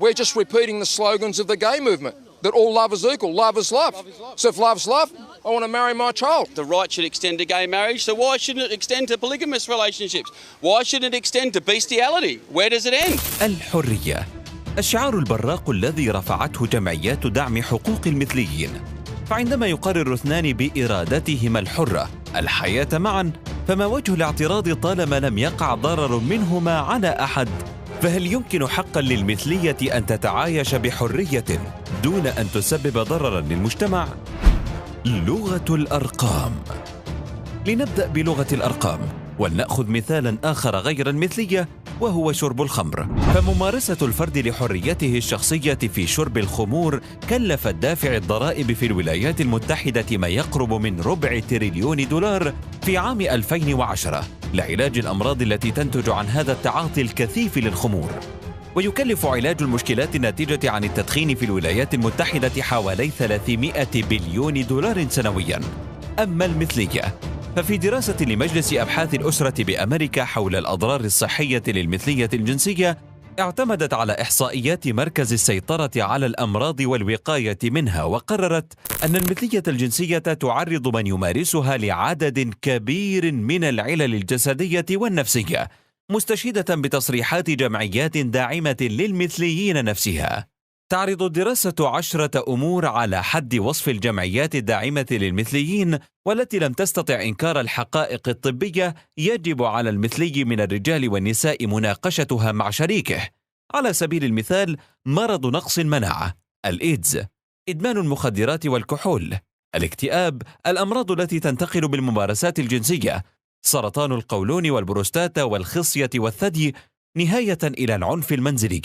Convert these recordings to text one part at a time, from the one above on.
We're just repeating the slogans of the gay movement, that all love is equal, love is love. So if love's love, I want to marry my child. The right should extend to gay marriage, so why shouldn't it extend to polygamous relationships? Why shouldn't it extend to bestiality? Where does it end? الحرية، الشعار البراق الذي رفعته جمعيات دعم حقوق المثليين. فعندما يقرر اثنان بإرادتهما الحرة الحياة معا، فما وجه الاعتراض طالما لم يقع ضرر منهما على أحد؟ فهل يمكن حقا للمثلية أن تتعايش بحرية دون أن تسبب ضررا للمجتمع؟ لغة الأرقام. لنبدأ بلغة الأرقام ولنأخذ مثالا آخر غير المثلية، وهو شرب الخمر. فممارسة الفرد لحريته الشخصية في شرب الخمور كلفت دافع الضرائب في الولايات المتحدة ما يقرب من $250 بليون في عام 2010 لعلاج الأمراض التي تنتج عن هذا التعاطي الكثيف للخمور. ويكلف علاج المشكلات الناتجة عن التدخين في الولايات المتحدة حوالي $300 بليون سنوياً. أما المثلية، ففي دراسة لمجلس أبحاث الأسرة بأمريكا حول الأضرار الصحية للمثلية الجنسية، اعتمدت على إحصائيات مركز السيطرة على الأمراض والوقاية منها، وقررت أن المثلية الجنسية تعرض من يمارسها لعدد كبير من العلل الجسدية والنفسية، مستشهدة بتصريحات جمعيات داعمة للمثليين نفسها. تعرض الدراسة 10 أمور على حد وصف الجمعيات الداعمة للمثليين، والتي لم تستطع إنكار الحقائق الطبية يجب على المثلي من الرجال والنساء مناقشتها مع شريكه. على سبيل المثال: مرض نقص المناعة، الإيدز، إدمان المخدرات والكحول، الاكتئاب، الأمراض التي تنتقل بالممارسات الجنسية، سرطان القولون والبروستاتا والخصية والثدي، نهاية إلى العنف المنزلي.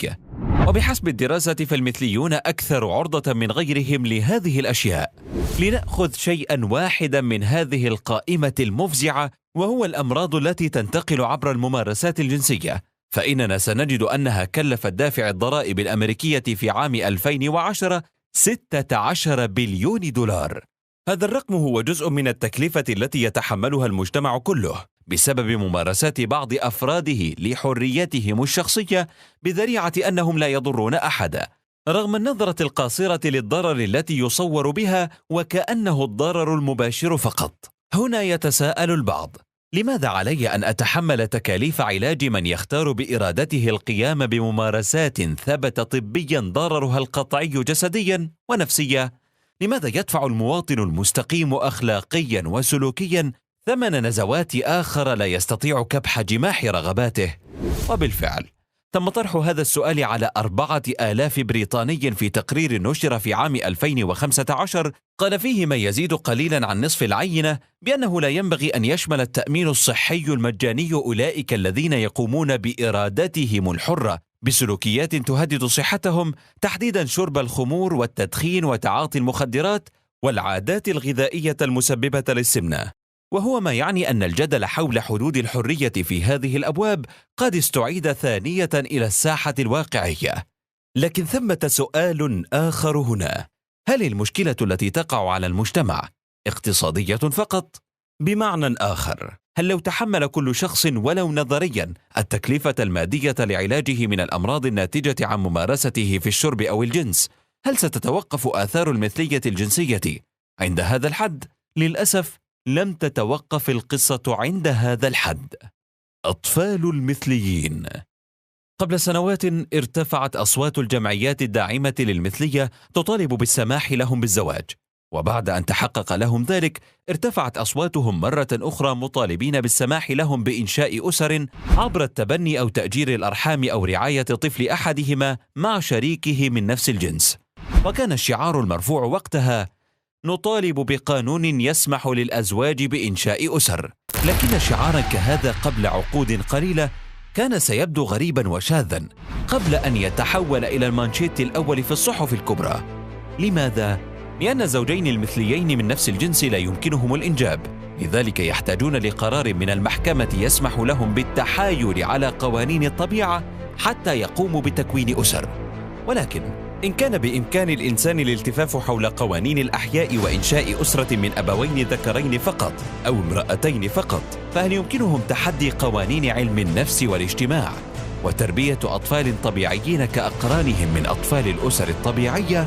وبحسب الدراسة فالمثليون أكثر عرضة من غيرهم لهذه الأشياء. لنأخذ شيئا واحدا من هذه القائمة المفزعة، وهو الأمراض التي تنتقل عبر الممارسات الجنسية، فإننا سنجد أنها كلفت دافع الضرائب الأمريكية في عام 2010 $16 بليون. هذا الرقم هو جزء من التكلفة التي يتحملها المجتمع كله بسبب ممارسات بعض أفراده لحريتهم الشخصية بذريعة أنهم لا يضرون أحدا، رغم النظرة القاصرة للضرر التي يصور بها وكأنه الضرر المباشر فقط. هنا يتساءل البعض: لماذا علي أن أتحمل تكاليف علاج من يختار بإرادته القيام بممارسات ثبت طبيا ضررها القطعي جسديا ونفسيا؟ لماذا يدفع المواطن المستقيم أخلاقيا وسلوكيا ثمن نزوات آخر لا يستطيع كبح جماح رغباته؟ وبالفعل تم طرح هذا السؤال على 4000 بريطاني في تقرير نشر في عام 2015 قال فيه ما يزيد قليلا عن نصف العينة بأنه لا ينبغي أن يشمل التأمين الصحي المجاني أولئك الذين يقومون بإرادتهم الحرة بسلوكيات تهدد صحتهم، تحديدا شرب الخمور والتدخين وتعاطي المخدرات والعادات الغذائية المسببة للسمنة. وهو ما يعني أن الجدل حول حدود الحرية في هذه الأبواب قد استعيد ثانية إلى الساحة الواقعية. لكن ثمة سؤال آخر هنا: هل المشكلة التي تقع على المجتمع اقتصادية فقط؟ بمعنى آخر، هل لو تحمل كل شخص ولو نظريا التكلفة المادية لعلاجه من الأمراض الناتجة عن ممارسته في الشرب أو الجنس، هل ستتوقف آثار المثلية الجنسية عند هذا الحد؟ للأسف لم تتوقف القصة عند هذا الحد. أطفال المثليين. قبل سنوات ارتفعت أصوات الجمعيات الداعمة للمثلية تطالب بالسماح لهم بالزواج، وبعد أن تحقق لهم ذلك ارتفعت أصواتهم مرة أخرى مطالبين بالسماح لهم بإنشاء أسر عبر التبني أو تأجير الأرحام أو رعاية طفل أحدهما مع شريكه من نفس الجنس. وكان الشعار المرفوع وقتها: نطالب بقانون يسمح للأزواج بإنشاء أسر. لكن شعارا كهذا قبل عقود قليلة كان سيبدو غريبا وشاذا قبل أن يتحول إلى المانشيت الأول في الصحف الكبرى. لماذا؟ لأن الزوجين المثليين من نفس الجنس لا يمكنهم الإنجاب، لذلك يحتاجون لقرار من المحكمة يسمح لهم بالتحايل على قوانين الطبيعة حتى يقوموا بتكوين أسر. ولكن إن كان بإمكان الإنسان الالتفاف حول قوانين الأحياء وإنشاء أسرة من أبوين ذكرين فقط أو امرأتين فقط، فهل يمكنهم تحدي قوانين علم النفس والاجتماع وتربية أطفال طبيعيين كأقرانهم من أطفال الأسر الطبيعية،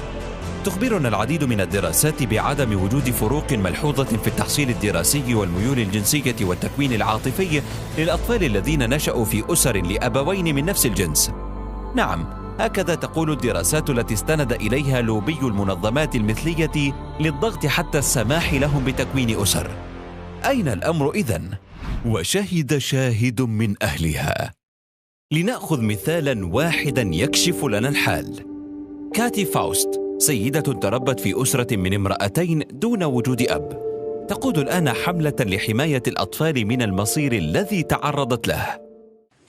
تخبرنا العديد من الدراسات بعدم وجود فروق ملحوظة في التحصيل الدراسي والميول الجنسية والتكوين العاطفي للأطفال الذين نشأوا في أسر لأبوين من نفس الجنس. نعم، هكذا تقول الدراسات التي استند إليها لوبي المنظمات المثلية للضغط حتى السماح لهم بتكوين أسر. أين الأمر إذن؟ وشهد شاهد من أهلها. لنأخذ مثالا واحدا يكشف لنا الحال. كاتي فاوست، سيدة تربت في أسرة من امرأتين دون وجود أب، تقود الآن حملة لحماية الأطفال من المصير الذي تعرضت له.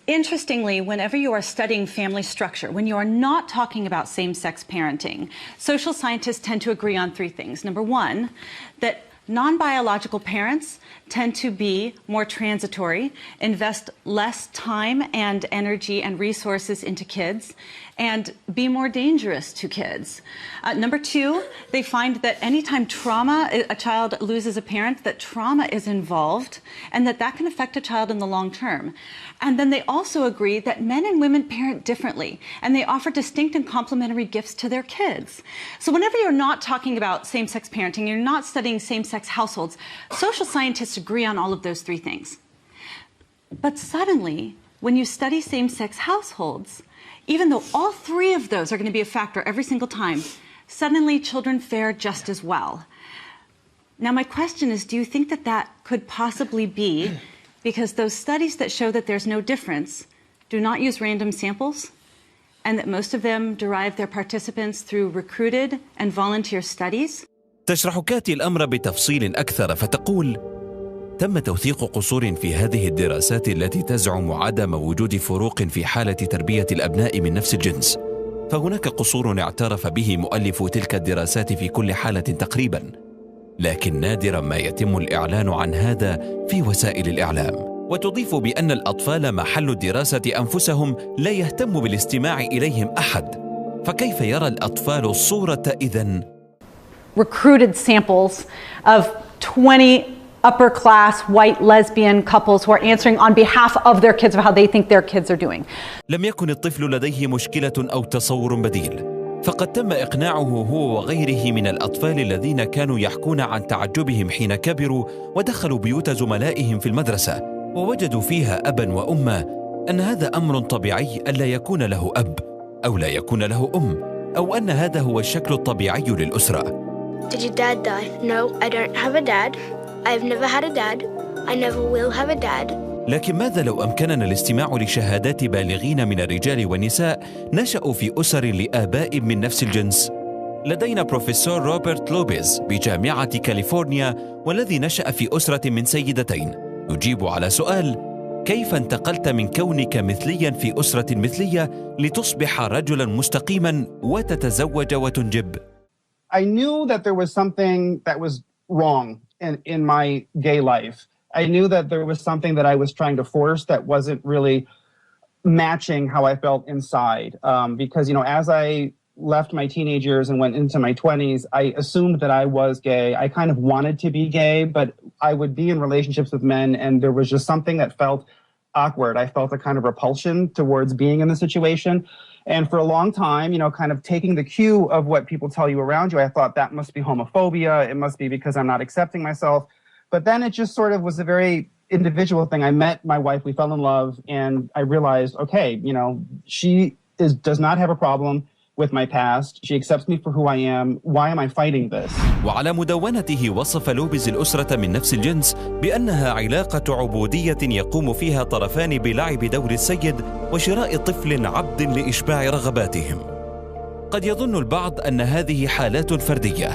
Interestingly, whenever you are studying family structure, when you are not talking about same-sex parenting, social scientists tend to agree on three things. Number one, that non-biological parents tend to be more transitory, invest less time and energy and resources into kids, and be more dangerous to kids. Number two, they find that anytime a child loses a parent, that trauma is involved and that can affect a child in the long term. And then they also agree that men and women parent differently, and they offer distinct and complementary gifts to their kids. So whenever you're not talking about same-sex parenting, you're not studying same-sex households, social scientists agree on all of those three things. But suddenly, when you study same-sex households, even though all three of those are going to be a factor every single time, suddenly children fare just as well. Now my question is, do you think that that could possibly be because those studies that show that there's no difference do not use random samples, and that most of them derive their participants through recruited and volunteer studies? تشرح كاتي الأمر بتفصيل أكثر فتقول: تم توثيق قصور في هذه الدراسات التي تزعم عدم وجود فروق في حالة تربية الأبناء من نفس الجنس، فهناك قصور اعترف به مؤلف تلك الدراسات في كل حالة تقريبا، لكن نادرا ما يتم الإعلان عن هذا في وسائل الإعلام. وتضيف بأن الأطفال محل الدراسة أنفسهم لا يهتم بالاستماع إليهم أحد، فكيف يرى الأطفال الصورة إذن؟ Recruited samples of 20 upper-class white lesbian couples who are answering on behalf of their kids of how they think their kids are doing. لم يكن الطفل لديه مشكلة أو تصور بديل، فقد تم إقناعه هو وغيره من الأطفال الذين كانوا يحكون عن تعجبهم حين كبروا ودخلوا بيوت زملائهم في المدرسة ووجدوا فيها أبا وأما، أن هذا أمر طبيعي ألا يكون له أب أو لا يكون له أم، أو أن هذا هو الشكل الطبيعي للأسرة. Did your dad die? No, I don't have a dad. I've never had a dad. I never will have a dad. لكن ماذا لو أمكننا الاستماع لشهادات بالغين من الرجال والنساء نشأوا في أسر لآباء من نفس الجنس؟ لدينا بروفيسور روبرت لوبيز بجامعة كاليفورنيا، والذي نشأ في أسرة من سيدتين، يجيب على سؤال: كيف انتقلت من كونك مثليا في أسرة مثلية لتصبح رجلا مستقيما وتتزوج وتنجب؟ I knew that there was something that was wrong in my gay life. I knew that there was something that I was trying to force that wasn't really matching how I felt inside. Because, you know, as I left my teenage years and went into my 20s, I assumed that I was gay. I kind of wanted to be gay, but I would be in relationships with men, and there was just something that felt awkward. I felt a kind of repulsion towards being in the situation. And for a long time, you know, kind of taking the cue of what people tell you around you, I thought that must be homophobia. It must be because I'm not accepting myself. But then it just sort of was a very individual thing. I met my wife, we fell in love, and I realized, okay, you know, she does not have a problem with my past. She accepts me for who I am. Why am I fighting this? وعلى مدونته وصف لوبيز الأسرة من نفس الجنس بأنها علاقة عبودية يقوم فيها طرفان بلعب دور السيد وشراء طفل عبد لإشباع رغباتهم. قد يظن البعض أن هذه حالات فردية،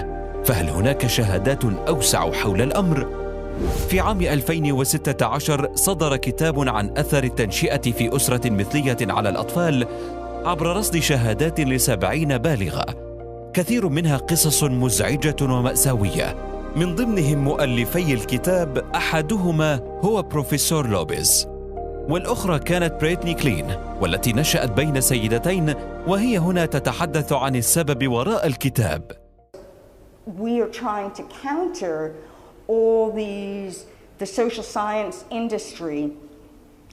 فهل هناك شهادات أوسع حول الأمر؟ في عام 2016 صدر كتاب عن أثر التنشئة في أسرة مثلية على الأطفال عبر رصد شهادات ل70 بالغة، كثير منها قصص مزعجة ومأساوية. من ضمنهم مؤلفي الكتاب أحدهما هو بروفيسور لوبيز، والأخرى كانت بريتني كلين، والتي نشأت بين سيدتين، وهي هنا تتحدث عن السبب وراء الكتاب. We are trying to counter all the social science industry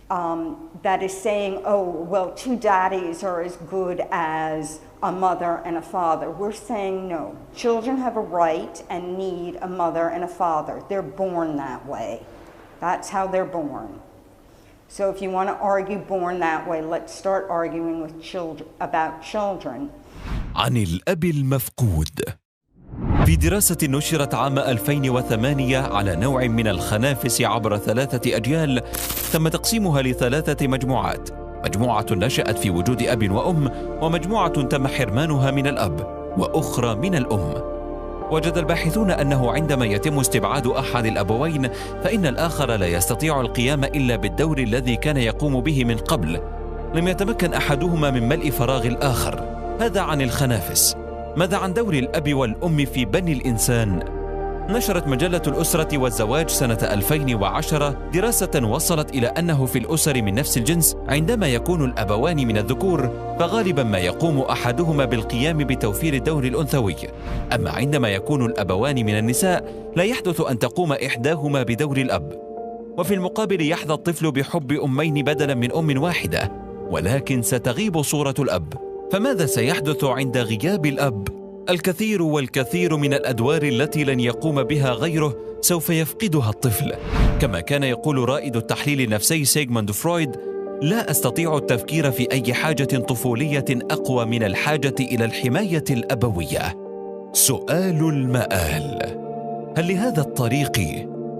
that is saying, oh, well, two daddies are as good as a mother and a father. We're saying no. Children have a right and need a mother and a father. They're born that way. That's how they're born. So if you want to argue born that way, let's start arguing with children about children. عن الأب المفقود. في دراسة نشرت عام 2008 على نوع من الخنافس عبر 3 أجيال تم تقسيمها ل3 مجموعات، مجموعة نشأت في وجود أب وأم، ومجموعة تم حرمانها من الأب، وأخرى من الأم. وجد الباحثون أنه عندما يتم استبعاد أحد الأبوين فإن الآخر لا يستطيع القيام إلا بالدور الذي كان يقوم به من قبل، لم يتمكن أحدهما من ملء فراغ الآخر. هذا عن الخنافس. ماذا عن دور الأب والأم في بني الإنسان؟ نشرت مجلة الأسرة والزواج سنة 2010 دراسة وصلت إلى أنه في الأسر من نفس الجنس عندما يكون الأبوان من الذكور فغالبا ما يقوم أحدهما بالقيام بتوفير الدور الأنثوي، أما عندما يكون الأبوان من النساء لا يحدث أن تقوم إحداهما بدور الأب. وفي المقابل يحظى الطفل بحب أمين بدلا من أم واحدة، ولكن ستغيب صورة الأب. فماذا سيحدث عند غياب الأب؟ الكثير والكثير من الأدوار التي لن يقوم بها غيره سوف يفقدها الطفل. كما كان يقول رائد التحليل النفسي سيغموند فرويد: لا أستطيع التفكير في أي حاجة طفولية أقوى من الحاجة إلى الحماية الأبوية. سؤال المآل: هل لهذا الطريق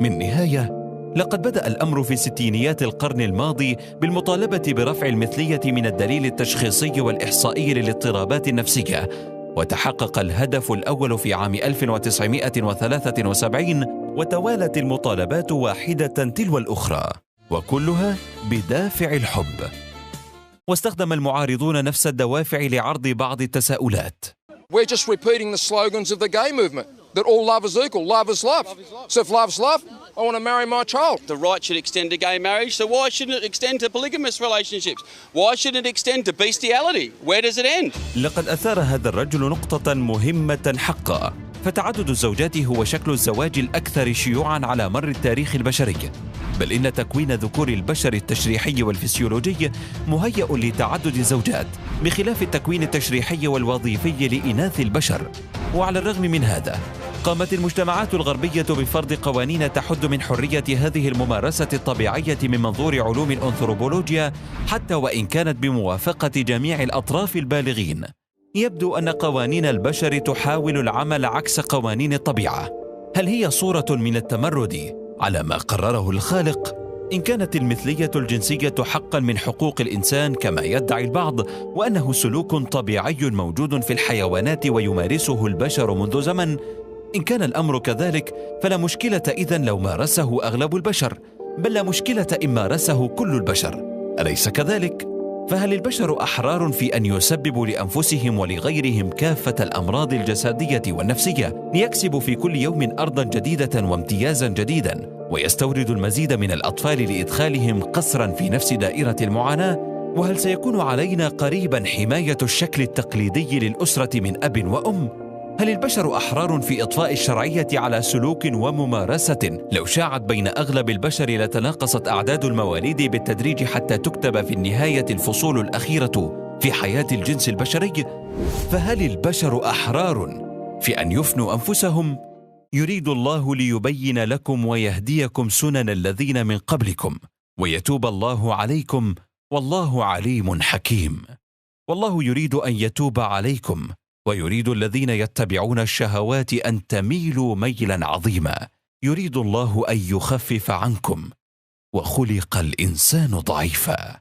من نهاية؟ لقد بدأ الأمر في ستينيات القرن الماضي بالمطالبة برفع المثلية من الدليل التشخيصي والإحصائي للاضطرابات النفسية، وتحقق الهدف الأول في عام 1973، وتوالت المطالبات واحدة تلو الأخرى، وكلها بدافع الحب. واستخدم المعارضون نفس الدوافع لعرض بعض التساؤلات. We're just repeating the slogans of the gay movement, that all love is equal, love is love. So if love's love, I want to marry my child. The right should extend to gay marriage, so why shouldn't it extend to polygamous relationships? Why shouldn't it extend to bestiality? Where does it end? لقد أثار هذا الرجل نقطة مهمة حقا، فتعدد الزوجات هو شكل الزواج الأكثر شيوعا على مر التاريخ البشري، بل إن تكوين ذكور البشر التشريحي والفسيولوجي مهيأ لتعدد الزوجات، بخلاف التكوين التشريحي والوظيفي لإناث البشر. وعلى الرغم من هذا قامت المجتمعات الغربية بفرض قوانين تحد من حرية هذه الممارسة الطبيعية من منظور علوم الأنثروبولوجيا، حتى وإن كانت بموافقة جميع الأطراف البالغين. يبدو أن قوانين البشر تحاول العمل عكس قوانين الطبيعة. هل هي صورة من التمرد على ما قرره الخالق؟ إن كانت المثلية الجنسية حقا من حقوق الإنسان كما يدعي البعض، وأنه سلوك طبيعي موجود في الحيوانات ويمارسه البشر منذ زمن، إن كان الأمر كذلك فلا مشكلة إذن لو مارسه أغلب البشر، بل لا مشكلة إن مارسه كل البشر، أليس كذلك؟ فهل البشر أحرار في أن يسببوا لأنفسهم ولغيرهم كافة الأمراض الجسدية والنفسية ليكسبوا في كل يوم أرضا جديدة وامتيازا جديدا، ويستوردوا المزيد من الأطفال لإدخالهم قسرا في نفس دائرة المعاناة؟ وهل سيكون علينا قريبا حماية الشكل التقليدي للأسرة من أب وأم؟ هل البشر أحرار في إضفاء الشرعية على سلوك وممارسة لو شاعت بين أغلب البشر لتناقصت أعداد المواليد بالتدريج حتى تكتب في النهاية الفصول الأخيرة في حياة الجنس البشري؟ فهل البشر أحرار في أن يفنوا أنفسهم؟ يريد الله ليبين لكم ويهديكم سنن الذين من قبلكم ويتوب الله عليكم، والله عليم حكيم. والله يريد أن يتوب عليكم، ويريد الذين يتبعون الشهوات أن تميلوا ميلا عظيما. يريد الله أن يخفف عنكم، وخلق الإنسان ضعيفا.